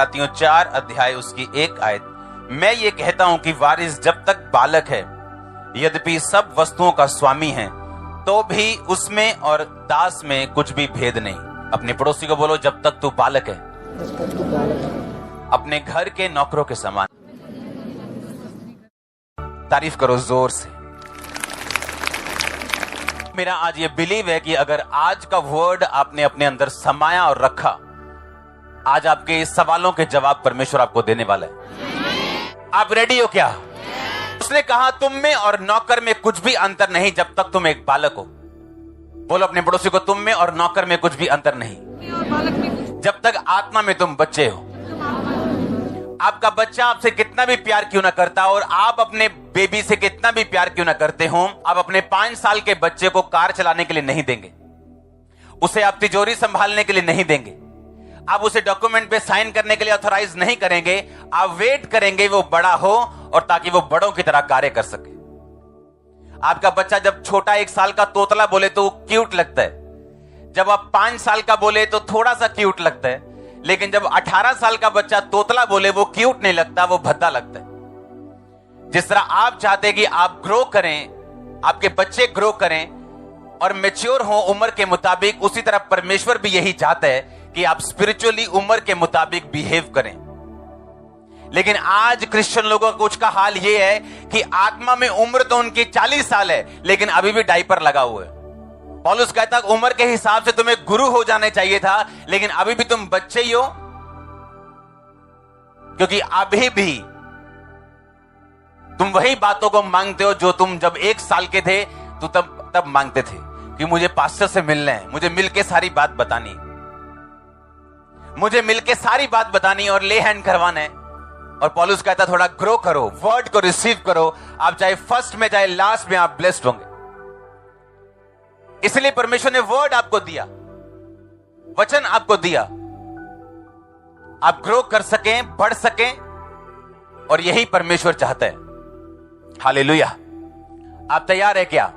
गलातियों 4 अध्याय उसकी 1 आयत। मैं ये कहता हूं कि वारिस जब तक बालक है, यद्यपि सब वस्तुओं का स्वामी है, तो भी उसमें और दास में कुछ भी भेद नहीं। अपने पड़ोसी को बोलो, जब तक तू बालक है, अपने घर के नौकरों के समान। तारीफ करो जोर से। मेरा आज ये बिलीव है कि अगर आज का वर्ड आपने अपने अंदर समाया और रखा, आज आपके इस सवालों के जवाब परमेश्वर आपको देने वाला है। आप रेडी हो क्या? उसने कहा तुम में और नौकर में कुछ भी अंतर नहीं जब तक तुम एक बालक हो। बोलो अपने पड़ोसी को, तुम में और नौकर में कुछ भी अंतर नहीं जब तक आत्मा में तुम बच्चे हो। आपका बच्चा आपसे कितना भी प्यार क्यों ना करता, और आप अपने बेबी से कितना भी प्यार क्यों ना करते हो, आप अपने 5 साल के बच्चे को कार चलाने के लिए नहीं देंगे, उसे आप तिजोरी संभालने के लिए नहीं देंगे, आप उसे डॉक्यूमेंट पे साइन करने के लिए ऑथराइज नहीं करेंगे। आप वेट करेंगे वो बड़ा हो और ताकि वो बड़ों की तरह कार्य कर सके। आपका बच्चा जब छोटा 1 साल का तोतला बोले तो वो क्यूट लगता है, जब आप 5 साल का बोले तो थोड़ा सा क्यूट लगता है, लेकिन जब 18 साल का बच्चा तोतला बोले वो क्यूट नहीं लगता, वो भद्दा लगता है। जिस तरह आप चाहते हैं कि आप ग्रो करें, आपके बच्चे ग्रो करें और मैच्योर हो उम्र के मुताबिक, उसी तरह परमेश्वर भी यही चाहता है कि आप स्पिरिचुअली उम्र के मुताबिक बिहेव करें। लेकिन आज क्रिश्चियन लोगों का कुछ का हाल यह है कि आत्मा में उम्र तो उनकी 40 साल है, लेकिन अभी भी डायपर लगा हुआ है। पौलुस कहता है उम्र के हिसाब से तुम्हें गुरु हो जाने चाहिए था, लेकिन अभी भी तुम बच्चे ही हो, क्योंकि अभी भी तुम वही बातों को मांगते हो जो तुम जब 1 साल के थे तो तब मांगते थे कि मुझे पास्टर से मिलना है, मुझे मिलके सारी बात बतानी, मुझे मिलके सारी बात बतानी और ले हैंड करवाना है। और पौलुस कहता थोड़ा ग्रो करो, वर्ड को रिसीव करो, आप चाहे फर्स्ट में चाहे लास्ट में आप ब्लेस्ड होंगे। इसलिए परमेश्वर ने वर्ड आपको दिया, वचन आपको दिया, आप ग्रो कर सकें, बढ़ सकें, और यही परमेश्वर चाहता है। हालेलुया। आप तैयार है क्या?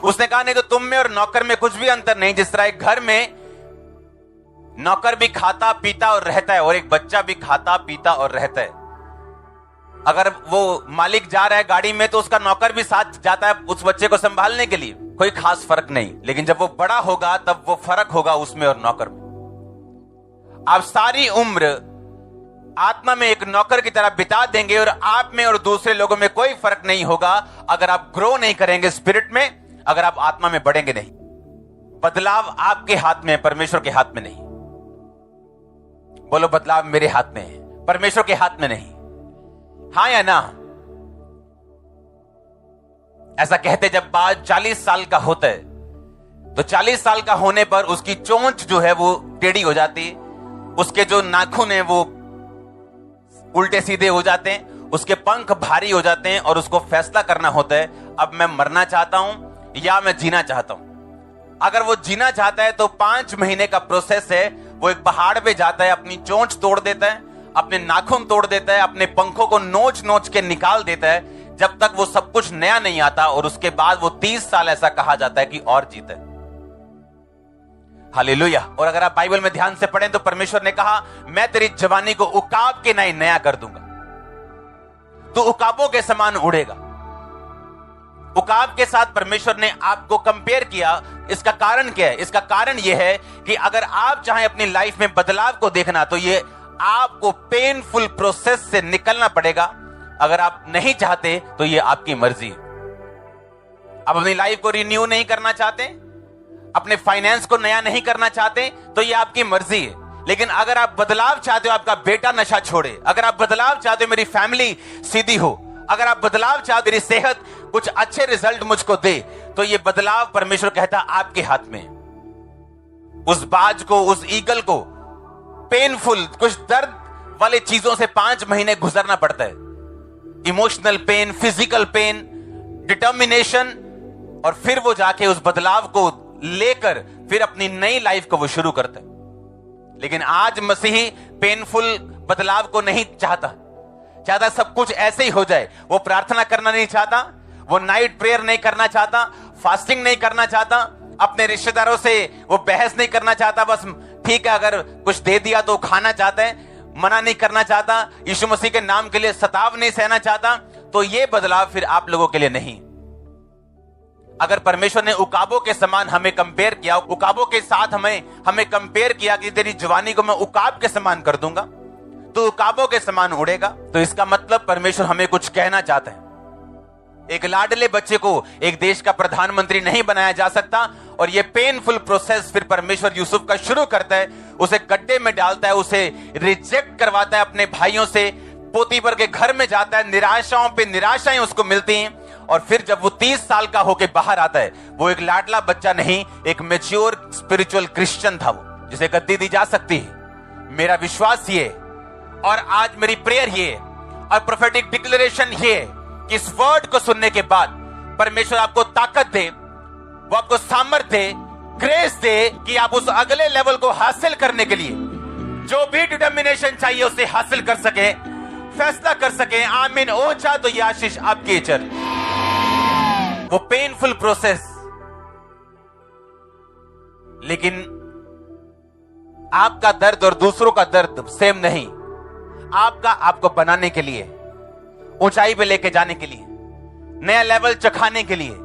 उसने कहा नहीं तो तुम में और नौकर में कुछ भी अंतर नहीं। जिस तरह एक घर में नौकर भी खाता पीता और रहता है और एक बच्चा भी खाता पीता और रहता है, अगर वो मालिक जा रहा है गाड़ी में तो उसका नौकर भी साथ जाता है उस बच्चे को संभालने के लिए, कोई खास फर्क नहीं। लेकिन जब वो बड़ा होगा तब वो फर्क होगा उसमें और नौकर में। आप सारी उम्र आत्मा में एक नौकर की तरह बिता देंगे और आप में और दूसरे लोगों में कोई फर्क नहीं होगा अगर आप ग्रो नहीं करेंगे स्पिरिट में, अगर आप आत्मा में बढ़ेंगे नहीं। बदलाव आपके हाथ में है, परमेश्वर के हाथ में नहीं। बोलो बदलाव मेरे हाथ में है, परमेश्वर के हाथ में नहीं। हाँ या ना? ऐसा कहते जब बात 40 साल का होता है तो 40 साल का होने पर उसकी चोंच जो है वो टेढ़ी हो जाती है, उसके जो नाखून है वो उल्टे सीधे हो जाते हैं, उसके पंख भारी हो जाते हैं और उसको फैसला करना होता है अब मैं मरना चाहता हूं या मैं जीना चाहता हूं। अगर वो जीना चाहता है तो 5 महीने का प्रोसेस है, वो एक पहाड़ पे जाता है, अपनी चोंच तोड़ देता है, अपने नाखून तोड़ देता है, अपने पंखों को नोच नोच के निकाल देता है, जब तक वो सब कुछ नया नहीं आता, और उसके बाद वो 30 साल ऐसा कहा जाता है कि और जीता है। हालेलुया। और अगर आप बाइबल में ध्यान से पढ़ें तो परमेश्वर ने कहा मैं तेरी जवानी को उकाब के नहीं नया कर दूंगा, तो उकाबों के समान उड़ेगा। उकाब के साथ परमेश्वर ने आपको कंपेयर किया। इसका कारण क्या है? इसका कारण यह है कि अगर आप चाहें अपनी लाइफ में बदलाव को देखना तो ये आपको पेनफुल प्रोसेस से निकलना पड़ेगा। अगर आप नहीं चाहते तो ये आपकी मर्जी है। आप अपनी लाइफ को रिन्यू नहीं करना चाहते, अपने फाइनेंस को नया नहीं करना चाहते तो ये आपकी मर्जी है। लेकिन अगर आप बदलाव चाहते हो, आपका बेटा नशा छोड़े, अगर आप बदलाव चाहते हो मेरी फैमिली सीधी हो, अगर आप बदलाव चाहते मेरी सेहत कुछ अच्छे रिजल्ट मुझको दे, तो ये बदलाव परमेश्वर कहता आपके हाथ में। उस बाज को, उस ईगल को पेनफुल कुछ दर्द वाले चीजों से 5 महीने गुजरना पड़ता है। Emotional pain, physical pain, determination, और फिर वो जाके उस बदलाव को लेकर फिर अपनी नई लाइफ को वो शुरू करता है। लेकिन आज मसीही पेनफुल बदलाव को नहीं चाहता सब कुछ ऐसे ही हो जाए। वो प्रार्थना करना नहीं चाहता, वो नाइट प्रेयर नहीं करना चाहता, फास्टिंग नहीं करना चाहता, अपने रिश्तेदारों से वो बहस नहीं करना चाहता, बस ठीक है अगर कुछ दे दिया तो खाना चाहता है। मना नहीं करना चाहता, यीशु मसीह के नाम के लिए सताव नहीं सहना चाहता, तो ये बदलाव फिर आप लोगों के लिए नहीं। अगर परमेश्वर ने उकाबों के समान हमें कंपेयर किया, उकाबों के साथ हमें कंपेयर किया कि तेरी जवानी को मैं उकाब के समान कर दूंगा, तो उकाबों के समान उड़ेगा, तो इसका मतलब परमेश्वर हमें कुछ कहना चाहता है। एक लाडले बच्चे को एक देश का प्रधानमंत्री नहीं बनाया जा सकता, और ये पेनफुल प्रोसेस फिर परमेश्वर यूसुफ का शुरू करता है, उसे गड्ढे में डालता है, उसे रिजेक्ट करवाता है अपने भाइयों से, पोतीफर के घर में जाता है, निराशाओं पे निराशाएं उसको मिलती हैं, और फिर जब वो 30 साल का होके बाहर आता है, वो एक लाडला बच्चा नहीं, एक मैच्योर स्पिरिचुअल क्रिश्चियन था, वो जिसे गद्दी दी जा सकती है। मेरा विश्वास ये, और आज मेरी प्रेयर ये और प्रोफेटिक डिक्लेरेशन ये कि इस वर्ड को सुनने के बाद परमेश्वर आपको ताकत दे, वो आपको सामर्थ्य दे, ग्रेस दे कि आप उस अगले लेवल को हासिल करने के लिए जो भी डिटर्मिनेशन चाहिए उसे हासिल कर सके, फैसला कर सके। आमीन। ओछा तो ये आशीष आपकी चर्च। वो पेनफुल प्रोसेस, लेकिन आपका दर्द और दूसरों का दर्द सेम नहीं। आपको बनाने के लिए, ऊंचाई पे लेके जाने के लिए, नया लेवल चखाने के लिए,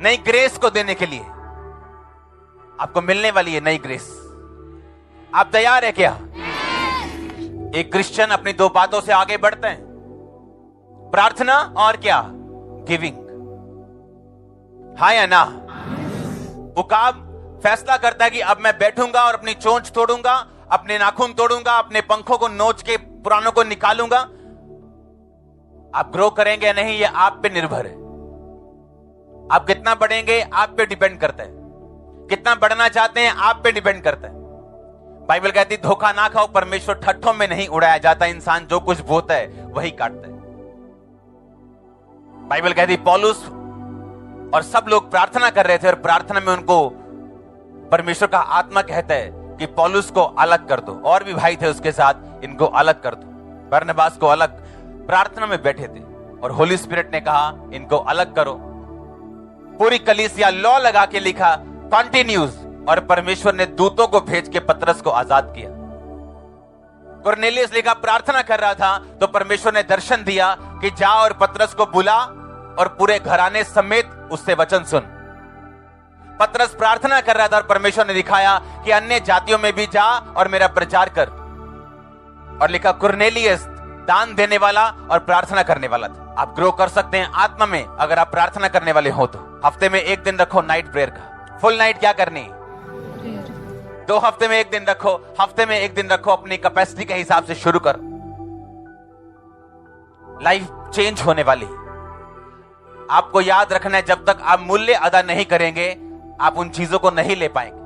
नई ग्रेस को देने के लिए आपको मिलने वाली है नई ग्रेस। आप तैयार है क्या? एक क्रिश्चियन अपनी दो बातों से आगे बढ़ते हैं, प्रार्थना और क्या? गिविंग। हाँ या ना? उकाब फैसला करता है कि अब मैं बैठूंगा और अपनी चोंच तोड़ूंगा, अपने नाखून तोड़ूंगा, अपने पंखों को नोच के पुरानों को निकालूंगा। आप ग्रो करेंगे या नहीं, ये आप पे निर्भर है। आप कितना बढ़ेंगे आप पे डिपेंड करता है, कितना बढ़ना चाहते हैं आप पे डिपेंड करता है। बाइबल कहती है धोखा ना खाओ, परमेश्वर ठट्ठों में नहीं उड़ाया जाता, इंसान जो कुछ बोता है वही काटता है। बाइबल कहती पौलुस और सब लोग प्रार्थना कर रहे थे, और प्रार्थना में उनको परमेश्वर का आत्मा कहता है कि पौलुस को अलग कर दो, और भी भाई थे उसके साथ, इनको अलग कर दो। बरनबास को अलग, प्रार्थना में बैठे थे और होली स्पिरिट ने कहा इनको अलग करो। पूरी कलीसिया लॉ लगा के लिखा कॉन्टिन्यूज, और परमेश्वर ने दूतों को भेज के पतरस को आजाद किया। कुरनेलियस लिखा प्रार्थना कर रहा था तो परमेश्वर ने दर्शन दिया कि जा और पतरस को बुला और पूरे घराने समेत उससे वचन सुन। पतरस प्रार्थना कर रहा था और परमेश्वर ने दिखाया कि अन्य जातियों में भी जा और मेरा प्रचार कर, और लिखा कुरनेलियस दान देने वाला और प्रार्थना करने वाला था। आप ग्रो कर सकते हैं आत्मा में अगर आप प्रार्थना करने वाले हो तो। हफ्ते में एक दिन रखो नाइट प्रेयर का, फुल नाइट क्या करनी, 2 हफ्ते में एक दिन रखो, हफ्ते में एक दिन रखो, अपनी कैपेसिटी के हिसाब से शुरू कर। लाइफ चेंज होने वाली। आपको याद रखना है जब तक आप मूल्य अदा नहीं करेंगे आप उन चीजों को नहीं ले पाएंगे।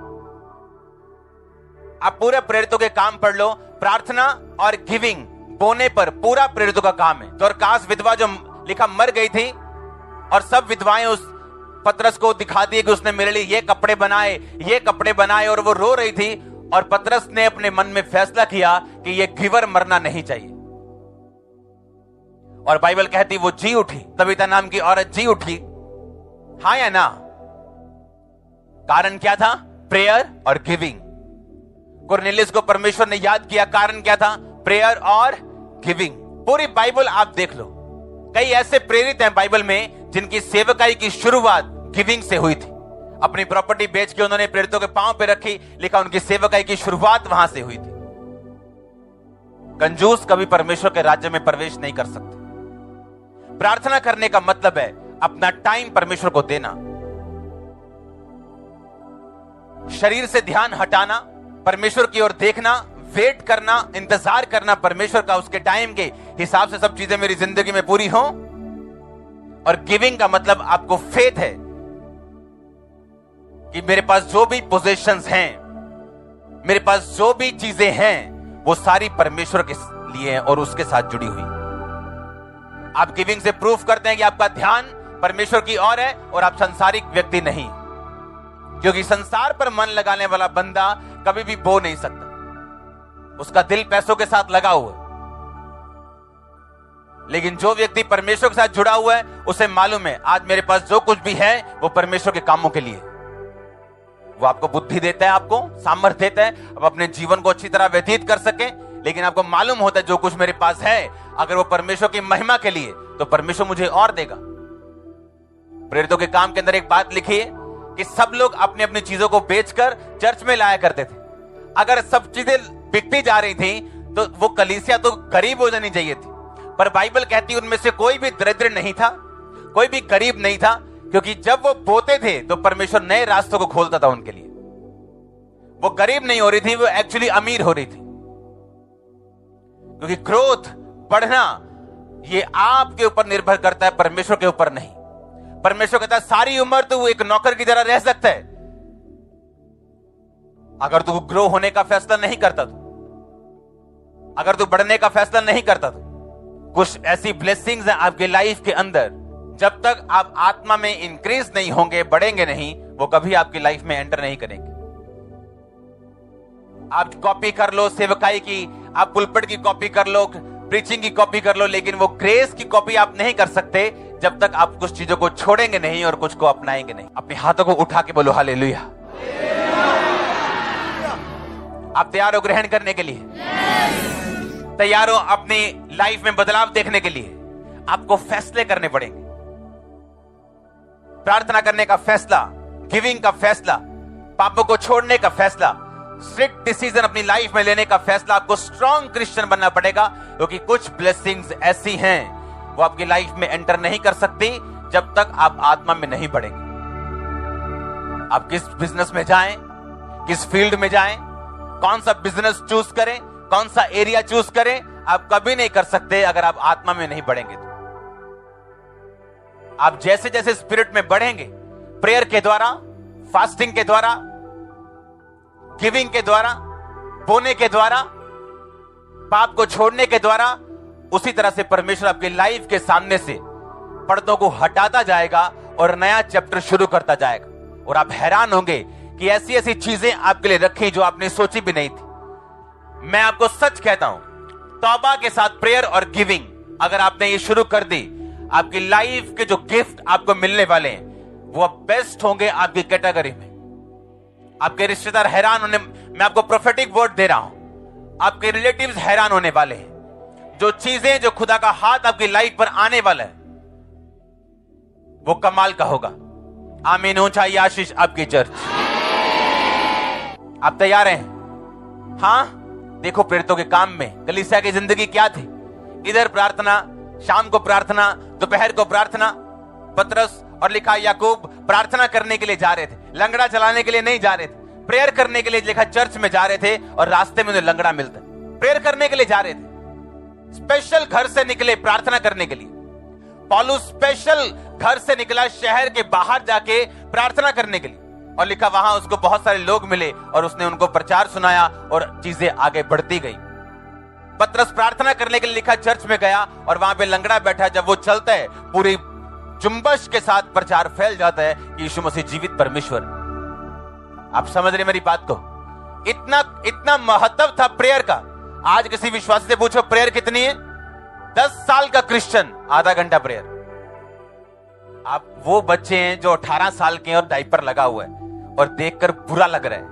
आप पूरे प्रेरितों के काम पढ़ लो, प्रार्थना और गिविंग बोने पर पूरा प्रेरितों का काम है। दोरकास विधवा जो लिखा मर गई थी और सब विधवाएं उस पतरस को दिखा दिए कि उसने मेरे लिए ये कपड़े बनाए, और वो रो रही थी, और पतरस ने अपने मन में फैसला किया कि ये गिवर मरना नहीं चाहिए, और बाइबल कहती वो जी उठी, तबीता नाम की औरत जी उठी। हाँ या ना? कारण क्या था? प्रेयर और गिविंग। कुरनेलियस को परमेश्वर ने याद किया, कारण क्या था? प्रेयर और गिविंग। पूरी बाइबल आप देख लो, कई ऐसे प्रेरित हैं बाइबल में जिनकी सेवकाई की शुरुआत गिविंग से हुई थी। अपनी प्रॉपर्टी बेच के उन्होंने प्रेरितों के पांव पे रखी, लिखा उनकी सेवकाई की शुरुआत वहां से हुई थी। कंजूस कभी परमेश्वर के राज्य में प्रवेश नहीं कर सकते। प्रार्थना करने का मतलब है अपना टाइम परमेश्वर को देना, शरीर से ध्यान हटाना, परमेश्वर की ओर देखना, वेट करना, इंतजार करना परमेश्वर का, उसके टाइम के हिसाब से सब चीजें मेरी जिंदगी में पूरी हो। और गिविंग का मतलब आपको फेथ है कि मेरे पास जो भी पोजेशंस हैं, मेरे पास जो भी चीजें हैं, वो सारी परमेश्वर के लिए हैं और उसके साथ जुड़ी हुई। आप गिविंग से प्रूफ करते हैं कि आपका ध्यान परमेश्वर की ओर है और आप संसारिक व्यक्ति नहीं, क्योंकि संसार पर मन लगाने वाला बंदा कभी भी बो नहीं सकता, उसका दिल पैसों के साथ लगा हुआ है। लेकिन जो व्यक्ति परमेश्वर के साथ जुड़ा हुआ है उसे मालूम है आज मेरे पास जो कुछ भी है वो परमेश्वर के कामों के लिए। वो आपको बुद्धि देता है, आपको सामर्थ्य देता है, अब अपने जीवन को अच्छी तरह व्यतीत कर सके। लेकिन आपको मालूम होता है जो कुछ मेरे पास है अगर वो परमेश्वर की महिमा के लिए तो परमेश्वर मुझे और देगा। प्रेरितों के काम के अंदर एक बात लिखी है कि सब लोग अपनी अपनी चीजों को बेचकर चर्च में लाया करते थे। अगर सब चीजें बिकती जा रही थी तो वो कलीसिया तो गरीब हो जानी चाहिए थी, पर बाइबल कहती है उनमें से कोई भी दरिद्र नहीं था, कोई भी गरीब नहीं था, क्योंकि जब वो बोते थे तो परमेश्वर नए रास्तों को खोलता था उनके लिए। वो गरीब नहीं हो रही थी, वो एक्चुअली अमीर हो रही थी। क्योंकि ग्रोथ, बढ़ना, ये आपके ऊपर निर्भर करता है, परमेश्वर के ऊपर नहीं। परमेश्वर कहता है सारी उम्र तू एक नौकर की तरह रह सकता है, अगर तू ग्रो होने का फैसला नहीं करता तो, अगर तू बढ़ने का फैसला नहीं करता तो। कुछ ऐसी ब्लेसिंग्स हैं आपकी लाइफ के अंदर, जब तक आप आत्मा में इंक्रीज नहीं होंगे, बढ़ेंगे नहीं, वो कभी आपकी लाइफ में एंटर नहीं करेंगे। आप कॉपी कर लो सेवकाई की, आप पुलपिट की कॉपी कर लो, प्रीचिंग की कॉपी कर लो, लेकिन वो ग्रेस की कॉपी आप नहीं कर सकते जब तक आप कुछ चीजों को छोड़ेंगे नहीं और कुछ को अपनाएंगे नहीं। अपने हाथों को उठा के बोलो हालेलुया। आप तैयार हो ग्रहण करने के लिए? तैयार हो अपनी लाइफ में बदलाव देखने के लिए? आपको फैसले करने पड़ेंगे। प्रार्थना करने का फैसला, गिविंग का फैसला, पापों को छोड़ने का फैसला, स्ट्रिक्ट डिसीजन अपनी लाइफ में लेने का फैसला। आपको स्ट्रॉन्ग क्रिश्चियन बनना पड़ेगा, क्योंकि कुछ ब्लेसिंग्स ऐसी हैं वो आपकी लाइफ में एंटर नहीं कर सकती जब तक आप आत्मा में नहीं बढ़ेंगे। आप किस बिजनेस में जाएं, किस फील्ड में जाएं, कौन सा बिजनेस चूज करें, कौन सा एरिया चूज करें, आप कभी नहीं कर सकते अगर आप आत्मा में नहीं बढ़ेंगे तो। आप जैसे जैसे स्पिरिट में बढ़ेंगे, प्रेयर के द्वारा, फास्टिंग के द्वारा, गिविंग के द्वारा, बोने के द्वारा, पाप को छोड़ने के द्वारा, उसी तरह से परमेश्वर आपकी लाइफ के सामने से पर्दों को हटाता जाएगा और नया चैप्टर शुरू करता जाएगा। और आप हैरान होंगे कि ऐसी ऐसी चीजें आपके लिए रखी जो आपने सोची भी नहीं थी। मैं आपको सच कहता हूं, तौबा के साथ प्रेयर और गिविंग अगर आपने ये शुरू कर दी, आपकी लाइफ के जो गिफ्ट आपको मिलने वाले हैं वो बेस्ट होंगे आपकी कैटेगरी में। आपके रिश्तेदार हैरान होने, मैं आपको प्रोफेटिक वर्ड दे रहा हूं, आपके रिलेटिव्स हैरान होने वाले हैं। जो चीजें, जो खुदा का हाथ आपकी लाइफ पर आने वाला है वो कमाल का होगा। आमीन। ऊंचाई आशीष आपकी चर्च। आप तैयार हैं? हाँ। देखो प्रेरितों के काम में कलीसिया की जिंदगी क्या थी। इधर प्रार्थना, शाम को प्रार्थना, दोपहर को प्रार्थना। पतरस और लिखा याकूब प्रार्थना करने के लिए जा रहे थे, लंगड़ा चलाने के लिए नहीं जा रहे थे। प्रेयर करने के लिए लिखा चर्च में जा रहे थे और रास्ते में उन्हें लंगड़ा मिलता। प्रेयर करने के लिए जा रहे थे, स्पेशल घर से निकले प्रार्थना करने के लिए। पौलुस स्पेशल घर से निकला शहर के बाहर जाके प्रार्थना करने के लिए, और लिखा वहां उसको बहुत सारे लोग मिले और उसने उनको प्रचार सुनाया और चीजें आगे बढ़ती गई। पतरस प्रार्थना करने के लिए लिखा चर्च में गया और वहां पे लंगड़ा बैठा। जब वो चलता है पूरी जुम्बश के साथ प्रचार फैल जाता है कि यीशु मसीह जीवित परमेश्वर। आप समझ रहे मेरी बात को? इतना इतना महत्व था प्रेयर का। आज किसी विश्वासी से पूछो प्रेयर कितनी है? 10 साल का क्रिश्चियन आधा घंटा प्रेयर। आप वो बच्चे हैं जो 18 साल के हैं और डायपर लगा हुआ है और देखकर बुरा लग रहा है।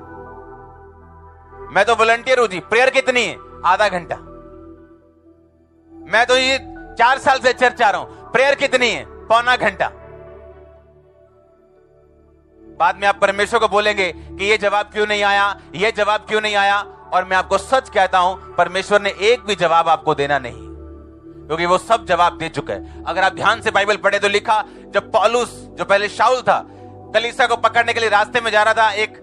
मैं तो वॉलंटियर हूं जी। प्रेयर कितनी है? आधा घंटा। मैं तो ये 4 साल से चर्च आ रहा हूं। प्रेयर कितनी है? पौना घंटा। बाद में आप परमेश्वर को बोलेंगे कि ये जवाब क्यों नहीं आया, ये जवाब क्यों नहीं आया। और मैं आपको सच कहता हूं, परमेश्वर ने एक भी जवाब आपको देना नहीं, क्योंकि वो सब जवाब दे चुका है। अगर आप ध्यान से बाइबल पढ़े तो लिखा, जब पौलुस, जो पहले शाऊल था, कलीसिया को पकड़ने के लिए रास्ते में जा रहा था, एक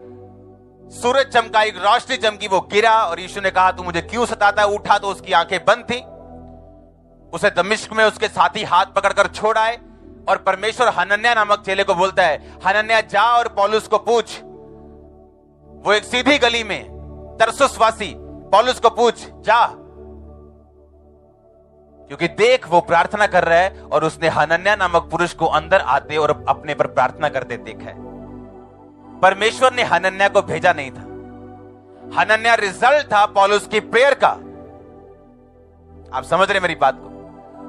सूरज चमका, एक रोशनी चमकी, वो गिरा और यीशु ने कहा तू मुझे क्यों सताता है? उठा तो उसकी आंखें बंद थी। उसे दमिश्क में उसके साथी हाथ पकड़कर छोड़ आए और परमेश्वर हनन्याह नामक चेले को बोलता है, हनन्याह जा और पौलुस को पूछ। वो एक सीधी गली में तरसुस वासी, पौलुस को पूछ जा, क्योंकि देख वो प्रार्थना कर रहा है। और उसने हनन्याह नामक पुरुष को अंदर आते और अपने पर प्रार्थना करते देखा है। परमेश्वर ने हनन्याह को भेजा नहीं था। हनन्याह रिजल्ट था पौलुस की प्रेयर का। आप समझ रहे मेरी बात को?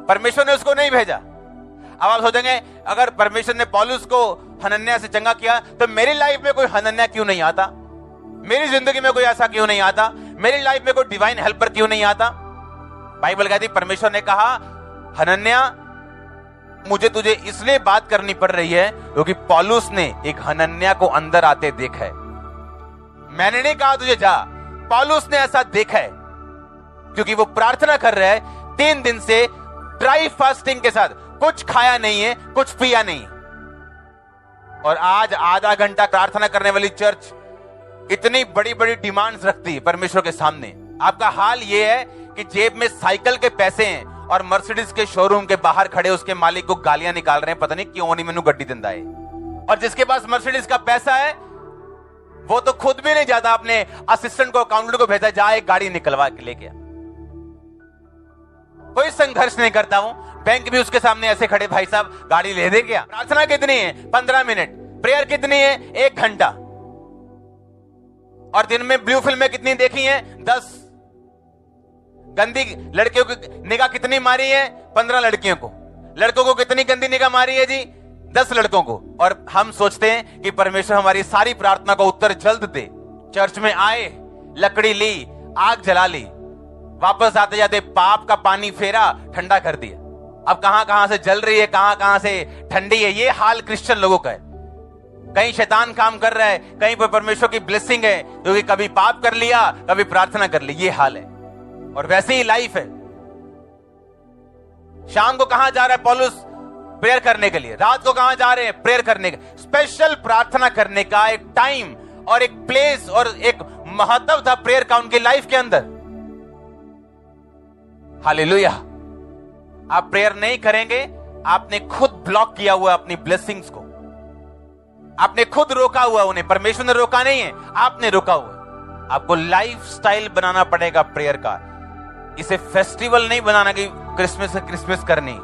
परमेश्वर ने उसको नहीं भेजा। अब आप सोचेंगे अगर परमेश्वर ने पौलुस को हनन्याह से चंगा किया तो मेरी लाइफ में कोई हनन्याह क्यों नहीं आता? मेरी जिंदगी में कोई ऐसा क्यों नहीं आता? मेरी लाइफ में कोई डिवाइन हेल्पर क्यों नहीं आता? बाइबल कहती परमेश्वर ने कहा हनन्या मुझे तुझे इसलिए बात करनी पड़ रही है क्योंकि पौलुस ने एक हनन्या को अंदर आते देखा है। मैंने नहीं कहा तुझे जा, पौलुस ने ऐसा देखा है क्योंकि वो प्रार्थना कर रहा है 3 दिन से ड्राई फास्टिंग के साथ, कुछ खाया नहीं है, कुछ पिया नहीं। और आज आधा घंटा प्रार्थना करने वाली चर्च इतनी बड़ी बड़ी डिमांड्स रखती है परमेश्वर के सामने। आपका हाल यह है कि जेब में साइकिल के पैसे हैं और मर्सिडीज के शोरूम के बाहर खड़े उसके मालिक को गालियां निकाल रहे हैं, पता नहीं क्यों नहीं मैनू गड्डी दिंदा है। और जिसके पास मर्सिडीज का पैसा है वो तो खुद भी नहीं जाता, अपने असिस्टेंट को, अकाउंटेंट को भेजा, जा एक गाड़ी निकलवा के लेके आ। कोई संघर्ष नहीं करता हूं, बैंक भी उसके सामने ऐसे खड़े, भाई साहब गाड़ी ले दे क्या? प्रार्थना कितनी है? 15 मिनट। प्रेयर कितनी है? 1 घंटा। और दिन में ब्लू फिल्में कितनी देखी हैं? 10। गंदी लड़कियों की निगाह कितनी मारी है? 15 लड़कियों को। लड़कों को कितनी गंदी निगाह मारी है जी? 10 लड़कों को। और हम सोचते हैं कि परमेश्वर हमारी सारी प्रार्थना को उत्तर जल्द दे। चर्च में आए, लकड़ी ली, आग जला ली, वापस आते जाते पाप का पानी फेरा, ठंडा कर दिया। अब कहां कहां से जल रही है, कहां कहां से ठंडी है। ये हाल क्रिश्चियन लोगों का है। कहीं शैतान काम कर रहा है, कहीं पर परमेश्वर की ब्लेसिंग है, क्योंकि कभी पाप कर लिया, कभी प्रार्थना कर ली। ये हाल है और वैसे ही लाइफ है। शाम को कहां जा रहा है पौलुस? प्रेयर करने के लिए। रात को कहां जा रहे हैं? प्रेयर करने के। स्पेशल प्रार्थना करने का एक टाइम और एक प्लेस और एक महत्व था प्रेयर का उनकी लाइफ के अंदर। हालेलुया। आप प्रेयर नहीं करेंगे, आपने खुद ब्लॉक किया हुआ अपनी ब्लेसिंग्स को, आपने खुद रोका हुआ उन्हें। परमेश्वर ने रोका नहीं है, आपने रोका हुआ। आपको लाइफ स्टाइल बनाना पड़ेगा प्रेयर का। इसे फेस्टिवल नहीं बनाना कि क्रिसमस करनी।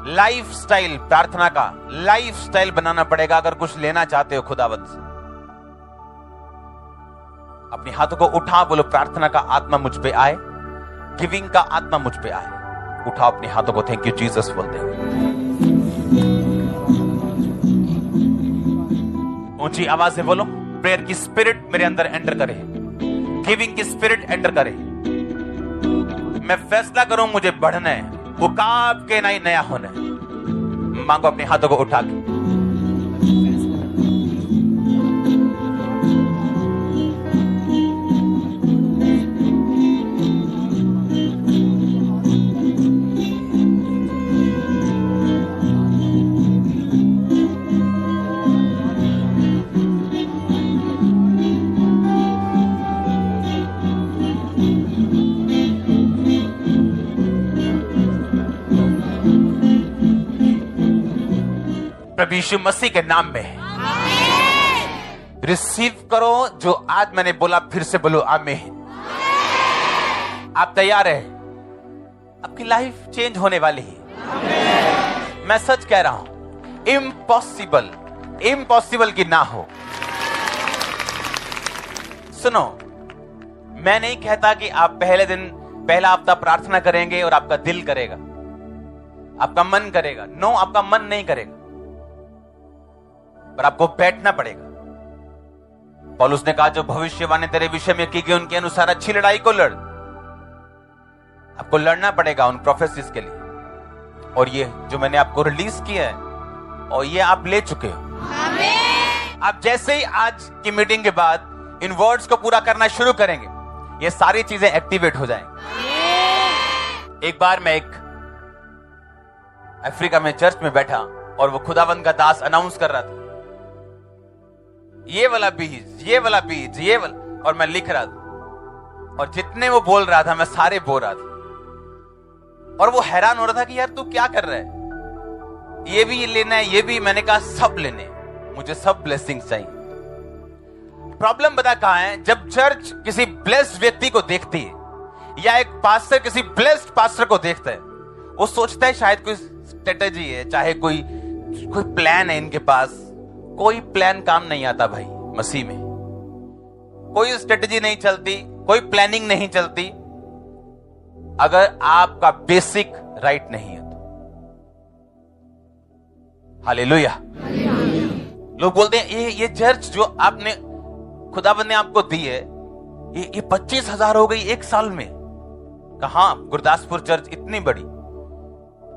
लाइफ स्टाइल, प्रार्थना का लाइफ स्टाइल बनाना पड़ेगा अगर कुछ लेना चाहते हो खुदावंत से। अपने हाथों को उठा, बोलो प्रार्थना का आत्मा मुझ पे आए, गिविंग का आत्मा मुझ पे आए। उठाओ अपने हाथों को, थैंक यू जीसस बोलते हैं। ऊंची आवाज से बोलो, प्रेयर की स्पिरिट मेरे अंदर एंटर करे, गिविंग की स्पिरिट एंटर करे। मैं फैसला करूं मुझे बढ़ना है, उकाब के नहीं नया होना है। मांगो अपने हाथों को उठा के। प्रभु यीशु मसीह के नाम में रिसीव करो जो आज मैंने बोला, फिर से बोलो आमीन। आप तैयार हैं? आपकी लाइफ चेंज होने वाली है। मैं सच कह रहा हूं, इम्पॉसिबल की ना हो। सुनो, मैं नहीं कहता कि आप पहला हफ्ता प्रार्थना करेंगे और आपका दिल करेगा, आपका मन करेगा। नो, आपका मन नहीं करेगा, पर आपको बैठना पड़ेगा। पौलुस ने कहा जो भविष्यवाणी तेरे विषय में की गई उनके अनुसार अच्छी लड़ाई को लड़। आपको लड़ना पड़ेगा उन प्रोफेसीज के लिए। और ये जो मैंने आपको रिलीज किया है और ये आप ले चुके हो। आप जैसे ही आज की मीटिंग के बाद इन वर्ड्स को पूरा करना शुरू करेंगे, ये सारी चीजें एक्टिवेट हो जाएंगी। एक बार मैं एक अफ्रीका में चर्च में बैठा और वो खुदावंद का दास अनाउंस कर रहा था, ये वाला बीज, ये वाला बीज, ये वाला, और मैं लिख रहा था। और जितने वो बोल रहा था मैं सारे बोल रहा था। और वो हैरान हो रहा था कि यार तू क्या कर रहा है, ये भी लेना है, ये भी। मैंने कहा सब लेने, मुझे सब ब्लेसिंग्स चाहिए। प्रॉब्लम बता कहां है? जब चर्च किसी ब्लेस्ड व्यक्ति को देखती है या एक पास्टर किसी ब्लेस्ड पास्टर को देखता है, वो सोचता है शायद कोई स्ट्रेटेजी है, चाहे कोई प्लान है इनके पास। कोई प्लान काम नहीं आता भाई मसीह में। कोई स्ट्रेटेजी नहीं चलती, कोई प्लानिंग नहीं चलती अगर आपका बेसिक राइट नहीं है तो। हालेलुया। लोग बोलते हैं ये चर्च जो आपने खुदाबंद ने आपको दी है, ये 25,000 हो गई एक साल में। कहां? गुरदासपुर चर्च इतनी बड़ी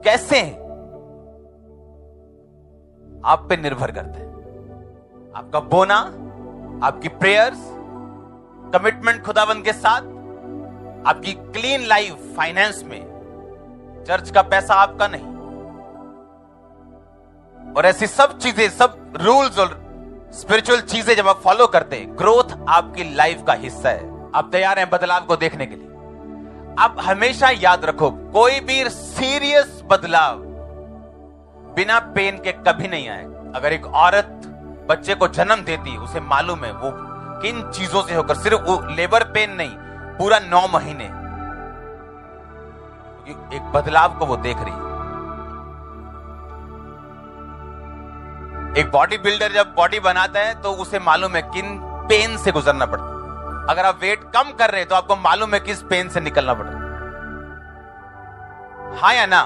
कैसे? आप पे निर्भर करता है, आपका बोना, आपकी प्रेयर्स, कमिटमेंट खुदावंद के साथ, आपकी क्लीन लाइफ फाइनेंस में। चर्च का पैसा आपका नहीं। और ऐसी सब चीजें, सब रूल्स और स्पिरिचुअल चीजें जब आप फॉलो करते हैं, ग्रोथ आपकी लाइफ का हिस्सा है। आप तैयार हैं बदलाव को देखने के लिए? आप हमेशा याद रखो, कोई भी सीरियस बदलाव बिना पेन के कभी नहीं आएगा। अगर एक औरत बच्चे को जन्म देती है, उसे मालूम है वो किन चीजों से होकर, सिर्फ वो लेबर पेन नहीं, पूरा 9 महीने एक बदलाव को वो देख रही है। एक बॉडी बिल्डर जब बॉडी बनाता है तो उसे मालूम है किन पेन से गुजरना पड़ता है। अगर आप वेट कम कर रहे हैं तो आपको मालूम है किस पेन से निकलना पड़ रहा है। हाँ या ना?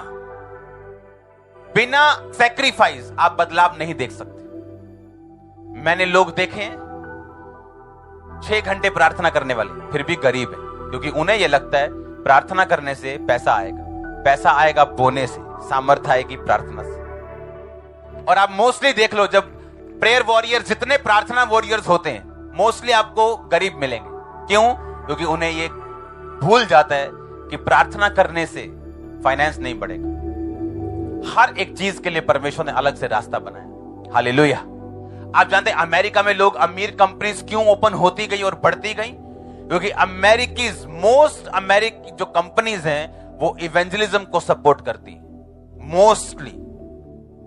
बिना सैक्रिफाइस आप बदलाव नहीं देख सकते। मैंने लोग देखे 6 घंटे प्रार्थना करने वाले फिर भी गरीब है, क्योंकि उन्हें यह लगता है प्रार्थना करने से पैसा आएगा। पैसा आएगा बोने से, सामर्थ्य आएगी प्रार्थना से। और आप मोस्टली देख लो, जब प्रेयर वॉरियर्स, जितने प्रार्थना वॉरियर्स होते हैं, मोस्टली आपको गरीब मिलेंगे। क्यों? क्योंकि उन्हें ये भूल जाता है कि प्रार्थना करने से फाइनेंस नहीं बढ़ेगा। हर एक चीज के लिए परमेश्वर ने अलग से रास्ता बनाया। हालेलुया। आप जानते हैं अमेरिका में लोग, अमीर कंपनीज क्यों ओपन होती गई और बढ़ती गई? क्योंकि अमेरिकी जो कंपनीज हैं वो इवेंजलिज्म को सपोर्ट करती है, मोस्टली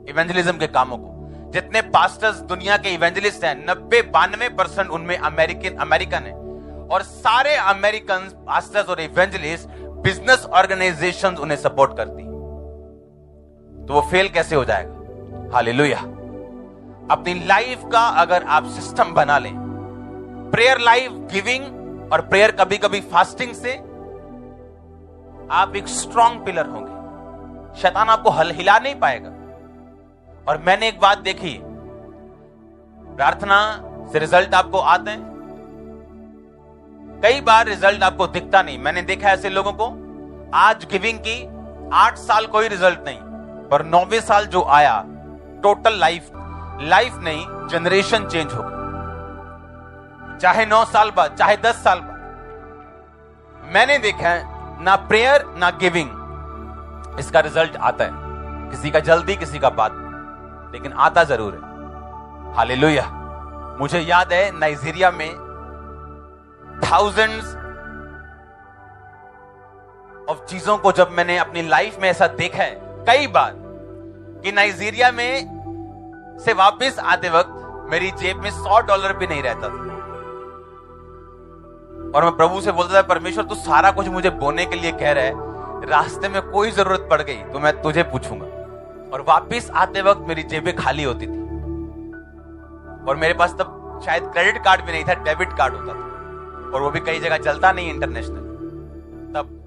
इवेंजलिज्म के कामों को। जितने पास्टर्स दुनिया के इवेंजलिस्ट हैं, 90-92% उनमें अमेरिकन है। और सारे अमेरिकन पास्टर्स और इवेंजलिस्ट, बिजनेस ऑर्गेनाइजेशंस उन्हें सपोर्ट करती, तो वो फेल कैसे हो जाएगा? हालेलुया। अपनी लाइफ का अगर आप सिस्टम बना लें, प्रेयर लाइफ, गिविंग और प्रेयर, कभी कभी फास्टिंग से आप एक स्ट्रॉन्ग पिलर होंगे। शैतान आपको हिला नहीं पाएगा। और मैंने एक बात देखी, प्रार्थना से रिजल्ट आपको आते हैं, कई बार रिजल्ट आपको दिखता नहीं। मैंने देखा ऐसे लोगों को, आज गिविंग की 8 साल कोई रिजल्ट नहीं, पर 9वें साल जो आया, टोटल लाइफ नहीं, जनरेशन चेंज हो गई। चाहे 9 साल बाद, चाहे 10 साल बाद। मैंने देखा है ना प्रेयर ना गिविंग, इसका रिजल्ट आता है। किसी का जल्दी, किसी का बाद, लेकिन आता जरूर है। हालेलुया। मुझे याद है नाइजीरिया में thousands ऑफ चीजों को जब मैंने अपनी लाइफ में ऐसा देखा है कई बार, कि नाइजीरिया में से वापस आते वक्त मेरी जेब में $100 भी नहीं रहता था। और मैं प्रभु से बोलता था, परमेश्वर तू सारा कुछ मुझे बोने के लिए कह रहा है, रास्ते में कोई जरूरत पड़ गई तो मैं तुझे पूछूंगा। और वापस आते वक्त मेरी जेबें खाली होती थी। और मेरे पास तब शायद क्रेडिट कार्ड भी नहीं था, डेबिट कार्ड होता था, और वो भी कई जगह चलता नहीं इंटरनेशनल तब।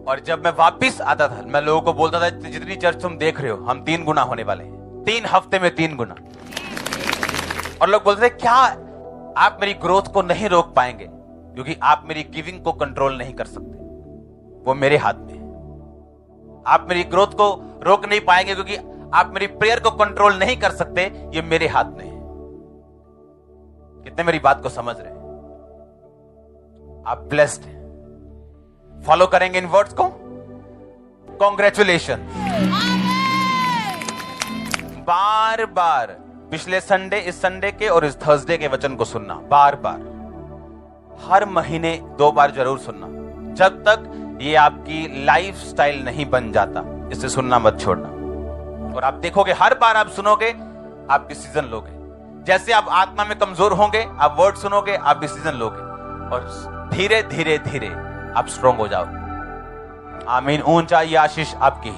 और जब मैं वापस आता था, मैं लोगों को बोलता था, जितनी चर्च तुम देख रहे हो, हम 3 गुना होने वाले हैं, 3 हफ्ते में 3 गुना। और लोग बोलते थे, क्या आप मेरी ग्रोथ को नहीं रोक पाएंगे? क्योंकि आप मेरी गिविंग को कंट्रोल नहीं कर सकते, वो मेरे हाथ में है। आप मेरी ग्रोथ को रोक नहीं पाएंगे क्योंकि आप मेरी प्रेयर को कंट्रोल नहीं कर सकते, ये मेरे हाथ में है। कितने मेरी बात को समझ रहे हैं? आप ब्लेस्ड हैं। फॉलो करेंगे इन वर्ड्स को? कॉन्ग्रेचुलेशन। बार बार पिछले संडे, इस संडे के और इस थर्सडे के वचन को सुनना, बार बार, हर महीने 2 बार जरूर सुनना, जब तक ये आपकी लाइफ स्टाइल नहीं बन जाता। इसे सुनना मत छोड़ना। और आप देखोगे, हर बार आप सुनोगे, आप डिसीजन लोगे। जैसे आप आत्मा में कमजोर होंगे, आप वर्ड सुनोगे, आप डिसीजन लोगे, और धीरे धीरे धीरे आप स्ट्रांग हो जाओगे। आमीन। ऊंचा ये आशीष आपकी।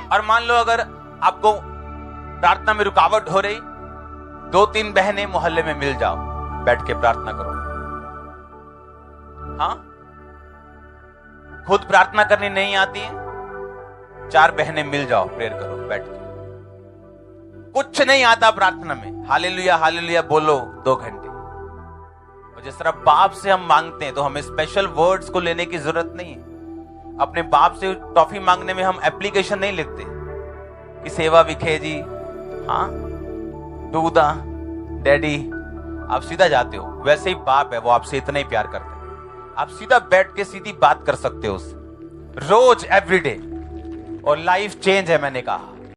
और मान लो अगर आपको प्रार्थना में रुकावट हो रही, 2-3 बहनें मोहल्ले में मिल जाओ, बैठ के प्रार्थना करो। हाँ, खुद प्रार्थना करनी नहीं आती है, 4 बहनें मिल जाओ, प्रेयर करो बैठ के। कुछ नहीं आता प्रार्थना में, हालेलुया हालेलुया बोलो 2 घंटे। जिस तरह बाप से हम मांगते हैं तो हमें स्पेशल वर्ड्स को लेने की जरूरत नहीं है। अपने बाप से टॉफी मांगने में हम एप्लीकेशन नहीं लिखते कि सेवा विखे जी, हाँ दूधा डैडी, आप सीधा जाते हो। वैसे ही बाप है, वो आपसे इतना ही प्यार करते हैं। आप सीधा बैठ के सीधी बात कर सकते हो उससे रोज, एवरीडे, और लाइफ चेंज है। मैंने कहा